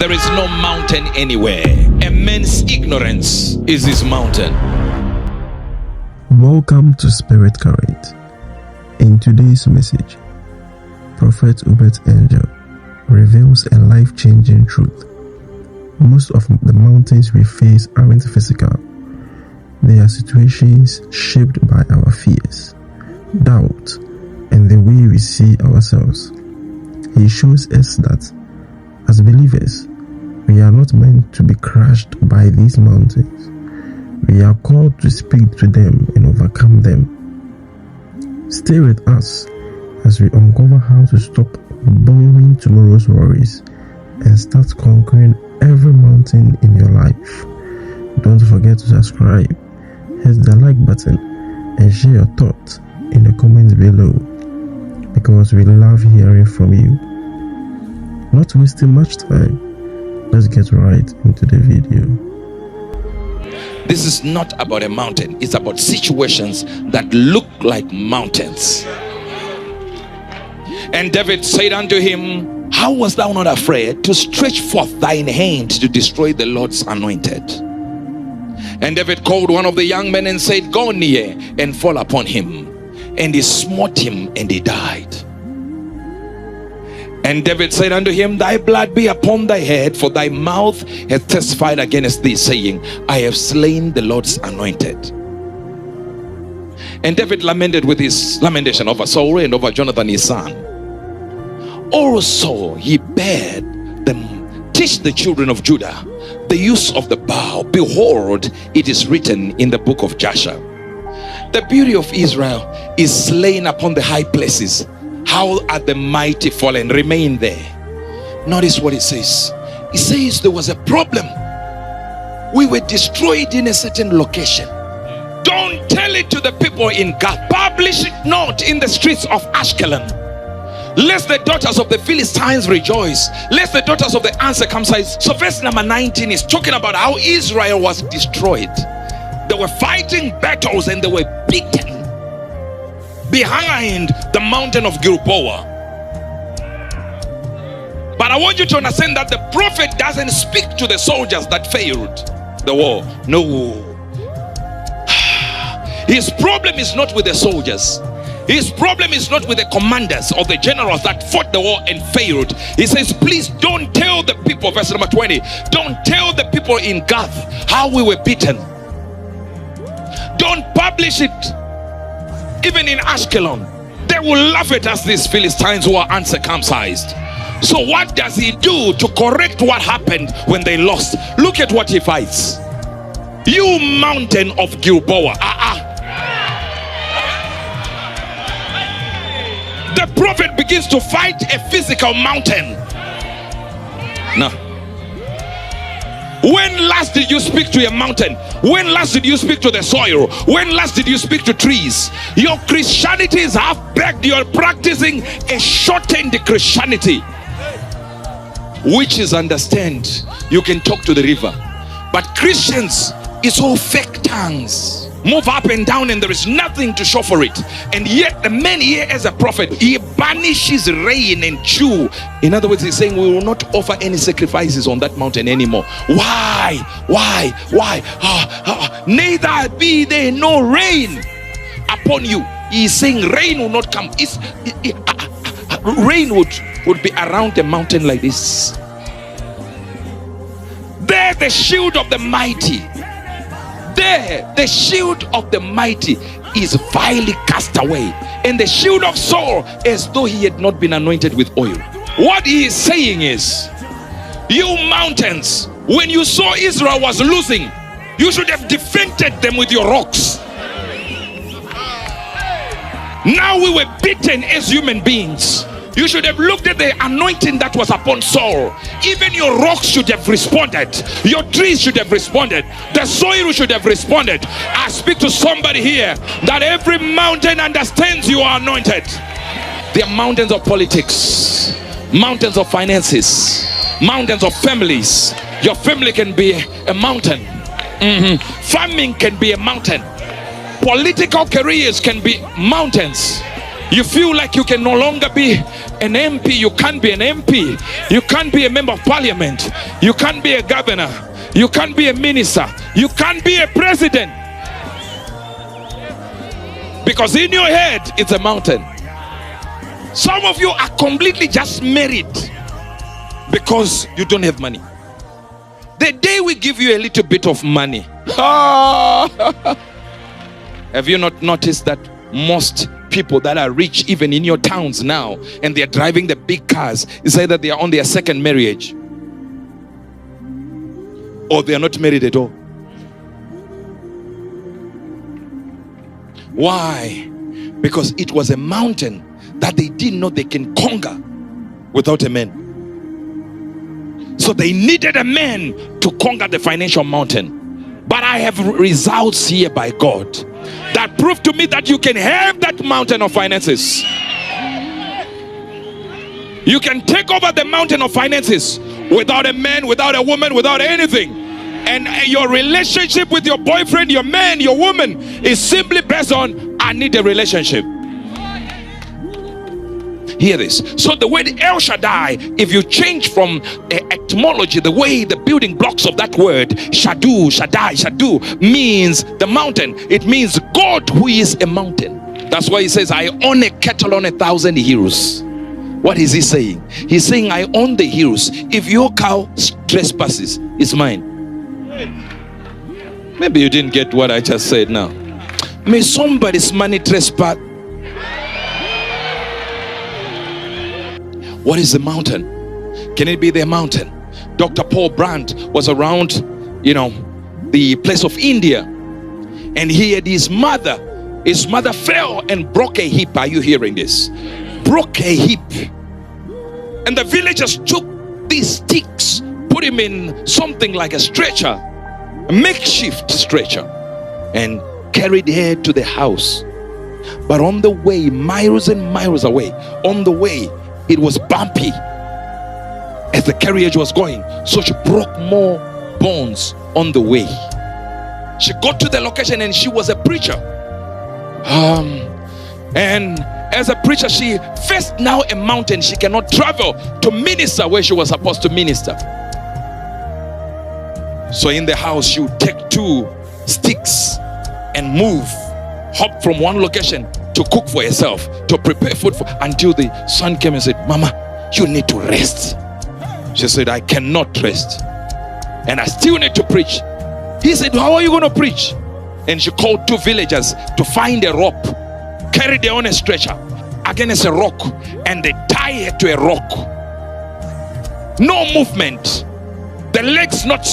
there is no mountain anywhere. A man's ignorance is his mountain. Welcome to SpiritCurrents. In today's message, Prophet Uebert Angel reveals a life-changing truth. Most of the mountains we face aren't physical. They are situations shaped by our fears, doubt, and the way we see ourselves. He shows us that as believers, we are not meant to be crushed by these mountains. We are called to speak to them and overcome them. Stay with us as we uncover how to stop borrowing tomorrow's worries and start conquering every mountain in your life. Don't forget to subscribe, hit the like button, and share your thoughts in the comments below, because we love hearing from you. Not wasting much time, let's get right into the video. This is not about a mountain, it's about situations that look like mountains. And David said unto him, how wast thou not afraid to stretch forth thine hand to destroy the Lord's anointed? And David called one of the young men and said, go near and fall upon him. And he smote him, and he died. And David said unto him, thy blood be upon thy head, for thy mouth hath testified against thee, saying, I have slain the Lord's anointed. And David lamented with his lamentation over Saul and over Jonathan his son. Also he bade them teach the children of Judah the use of the bow. Behold, it is written in the book of Joshua, the beauty of Israel is slain upon the high places. How are the mighty fallen? Remain there. Notice what it says. It says there was a problem. We were destroyed in a certain location. Don't tell it to the people in Gath. Publish it not in the streets of Ashkelon, lest the daughters of the Philistines rejoice, lest the daughters of the uncircumcised. So verse number 19 is talking about how Israel was destroyed. They were fighting battles and they were beaten behind the mountain of Gilboa. But I want you to understand that the prophet doesn't speak to the soldiers that failed the war. No. His problem is not with the soldiers. His problem is not with the commanders or the generals that fought the war and failed. He says, please don't tell the people, verse number 20, don't tell the people in Gath how we were beaten. Don't publish it even in Ashkelon. They will laugh at us, these Philistines who are uncircumcised. So what does he do to correct what happened when they lost? Look at what he fights. You mountain of Gilboa. The prophet begins to fight a physical mountain. Now, when last did you speak to a mountain? When last did you speak to the soil? When last did you speak to trees? Your Christianity is half-baked. You're practicing a shortened Christianity, which is, understand, you can talk to the river. But Christians, it's all fake tongues. Move up and down and there is nothing to show for it. And yet the man here as a prophet, he banishes rain and dew. In other words, he's saying we will not offer any sacrifices on that mountain anymore. Why? Neither be there no rain upon you. He's saying rain will not come. Rain would be around the mountain like this. There the shield of the mighty. There the shield of the mighty is vilely cast away, and the shield of Saul as though he had not been anointed with oil. What he is saying is, you mountains, when you saw Israel was losing, you should have defended them with your rocks. Now we were beaten as human beings. You should have looked at the anointing that was upon Saul. Even your rocks should have responded. Your trees should have responded. The soil should have responded. I speak to somebody here that every mountain understands you are anointed. There are mountains of politics, mountains of finances, mountains of families. Your family can be a mountain. Farming can be a mountain. Political careers can be mountains. You feel like you can no longer be an MP. You can't be an MP. You can't be a member of parliament. You can't be a governor. You can't be a minister. You can't be a president. Because in your head, it's a mountain. Some of you are completely just married because you don't have money. The day we give you a little bit of money, have you not noticed that most people that are rich, even in your towns now, and they're driving the big cars, it's either they are on their second marriage or they are not married at all. Why? Because it was a mountain that they didn't know they can conquer without a man. So they needed a man to conquer the financial mountain. But I have results here by God that prove to me that you can have that mountain of finances. You can take over the mountain of finances without a man, without a woman, without anything. And your relationship with your boyfriend, your man, your woman is simply based on, I need a relationship. Hear this. So the word El Shaddai, if you change from etymology, the way the building blocks of that word, Shadu, Shaddai, Shadu, means the mountain. It means God who is a mountain. That's why he says, I own a cattle on 1,000 hills. What is he saying? He's saying, I own the hills. If your cow trespasses, it's mine. Maybe you didn't get what I just said now. May somebody's money trespass. What is the mountain? Can it be the mountain? Dr. Paul Brandt was around, the place of India, and he had his mother fell and broke a hip. Are you hearing this? Broke a hip. And the villagers took these sticks, put him in something like a stretcher, a makeshift stretcher, and carried her to the house. But on the way, miles and miles away, on the way, it was bumpy as the carriage was going, so she broke more bones on the way. She got to the location and she was a preacher, and as a preacher she faced now a mountain. She cannot travel to minister where she was supposed to minister. So in the house she would take 2 sticks and hop from one location to cook for herself, to prepare food until the son came and said, Mama, you need to rest. She said, I cannot rest, and I still need to preach. He said, how are you going to preach? And she called 2 villagers to find a rope, carried her on a stretcher against a rock, and they tie her to a rock. No movement, the legs not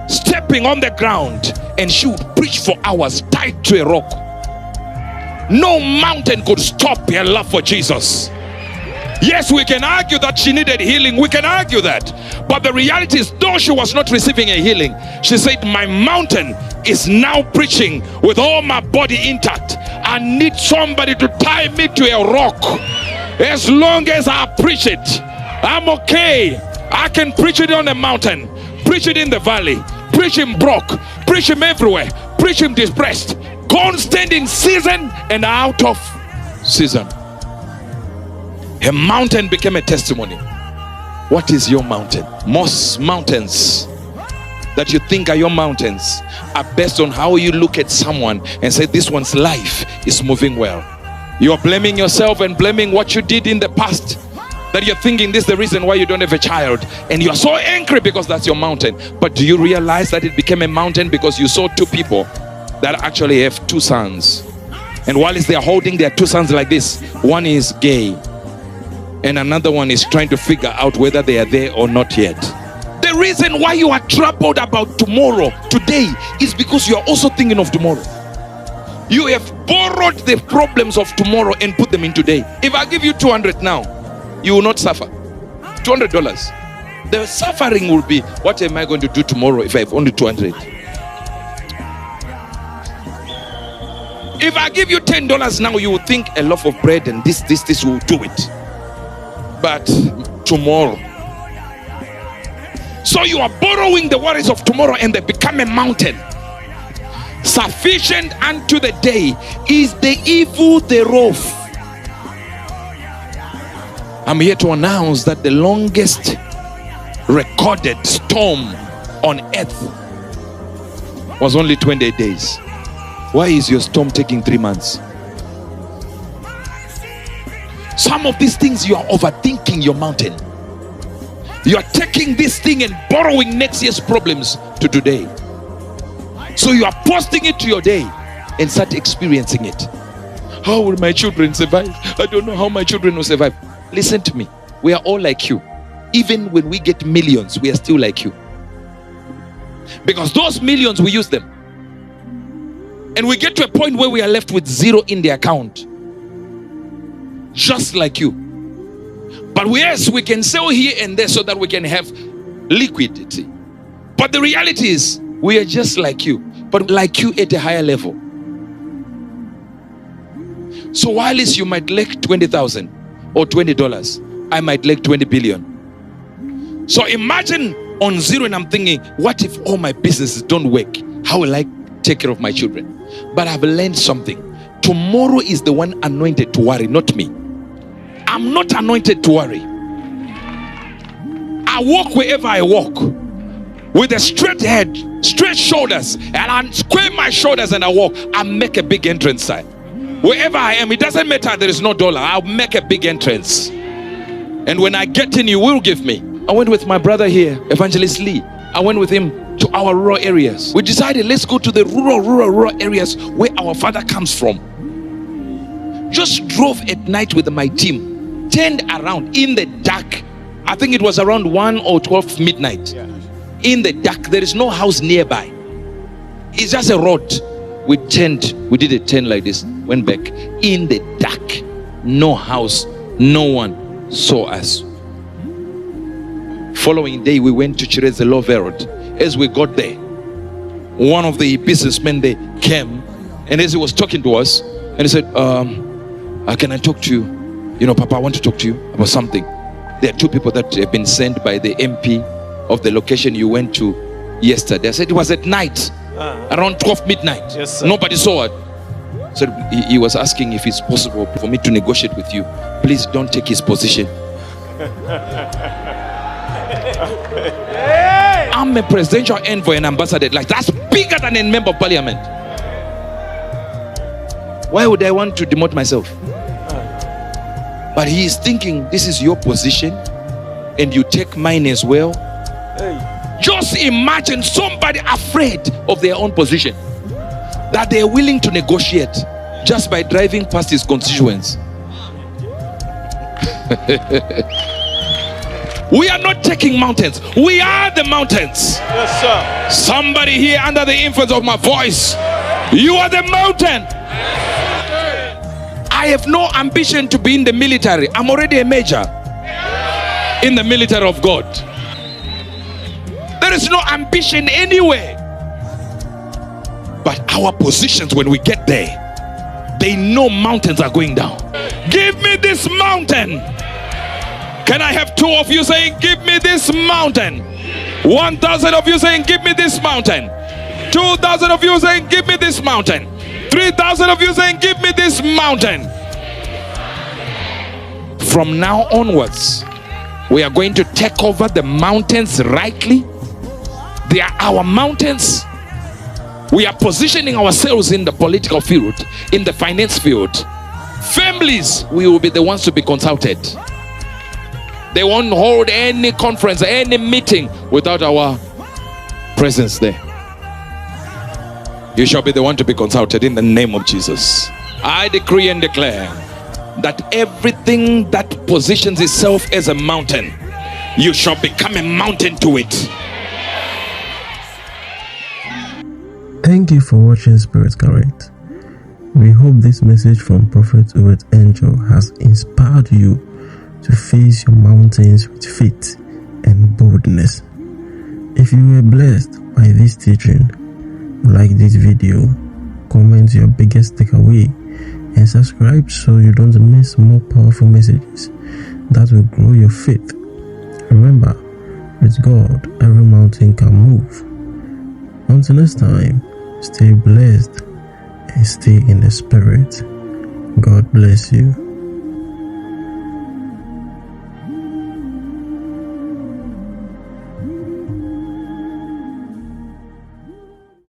stepping on the ground, and she would preach for hours tied to a rock. No mountain could stop her love for Jesus. Yes, we can argue that she needed healing. We can argue that. But the reality is, though she was not receiving a healing, she said, my mountain is now preaching with all my body intact. I need somebody to tie me to a rock. As long as I preach it, I'm okay. I can preach it on the mountain, preach it in the valley, preach him broke, preach him everywhere, preach him depressed, constant in season and out of season. A mountain became a testimony. What is your mountain? Most mountains that you think are your mountains are based on how you look at someone and say, this one's life is moving well. You are blaming yourself and blaming what you did in the past, that you're thinking this is the reason why you don't have a child, and you're so angry because that's your mountain. But do you realize that it became a mountain because you saw 2 people that actually have 2 sons, and while they're holding their 2 sons like this, one is gay and another one is trying to figure out whether they are there or not yet. The reason why you are troubled about tomorrow, today, is because you are also thinking of tomorrow. You have borrowed the problems of tomorrow and put them in today. If I give you 200 now, you will not suffer. $200. The suffering will be, what am I going to do tomorrow if I have only 200? If I give you $10 now, you will think a loaf of bread and this will do it. But tomorrow. So you are borrowing the worries of tomorrow and they become a mountain. Sufficient unto the day is the evil thereof. I'm here to announce that the longest recorded storm on earth was only 28 days. Why is your storm taking 3 months? Some of these things, you are overthinking your mountain. You are taking this thing and borrowing next year's problems to today. So you are posting it to your day and start experiencing it. How will my children survive? I don't know how my children will survive. Listen to me. We are all like you. Even when we get millions, we are still like you. Because those millions, we use them. And we get to a point where we are left with zero in the account. Just like you. But yes, we can sell here and there so that we can have liquidity. But the reality is, we are just like you. But like you at a higher level. So while you might lack 20,000 or $20, I might lack 20 billion. So imagine on zero and I'm thinking, what if all my businesses don't work? How will I take care of my children? But I've learned something. Tomorrow is the one anointed to worry, not me. I'm not anointed to worry. I walk wherever I walk with a straight head, straight shoulders, and I square my shoulders and I walk. I make a big entrance sign. Wherever I am, it doesn't matter, there is no dollar. I'll make a big entrance. And when I get in, you will give me. I went with my brother here, Evangelist Lee. I went with him to our rural areas. We decided, let's go to the rural areas where our father comes from. Just drove at night with my team, turned around in the dark. I think it was around 1 or 12 midnight. Yeah. In the dark, there is no house nearby. It's just a road. We did a turn like this, went back. In the dark, no house, no one saw us. Following day, we went to Chireze Road. As we got there, one of the businessmen, they came, and as he was talking to us, and he said, can I talk to you? You know, Papa, I want to talk to you about something. There are 2 people that have been sent by the MP of the location you went to yesterday. I said, it was at night, around 12 midnight. Yes, sir. Nobody saw it. So he was asking if it's possible for me to negotiate with you. Please don't take his position. I'm a presidential envoy and ambassador. Like, that's bigger than a member of parliament. Why would I want to demote myself? But he is thinking, this is your position and you take mine as well. Just imagine somebody afraid of their own position, that they are willing to negotiate just by driving past his constituents. We are not taking mountains. We are the mountains. Yes, sir. Somebody here under the influence of my voice, you are the mountain. I have no ambition to be in the military. I'm already a major in the military of God. There is no ambition anywhere. But our positions, when we get there, they know mountains are going down. Give me this mountain. Can I have 2 of you saying, give me this mountain? 1,000 of you saying, give me this mountain. 2,000 of you saying, give me this mountain. 3,000 of you saying, give me this mountain. From now onwards, we are going to take over the mountains rightly. They are our mountains. We are positioning ourselves in the political field, in the finance field. Families, we will be the ones to be consulted. They won't hold any conference, any meeting without our presence there. You shall be the one to be consulted in the name of Jesus. I decree and declare that everything that positions itself as a mountain, you shall become a mountain to it. Thank you for watching SpiritCurrents. We hope this message from Prophet Uebert Angel has inspired you to face your mountains with faith and boldness. If you were blessed by this teaching, like this video, comment your biggest takeaway, and subscribe so you don't miss more powerful messages that will grow your faith. Remember, with God, every mountain can move. Until next time, stay blessed and stay in the Spirit. God bless you.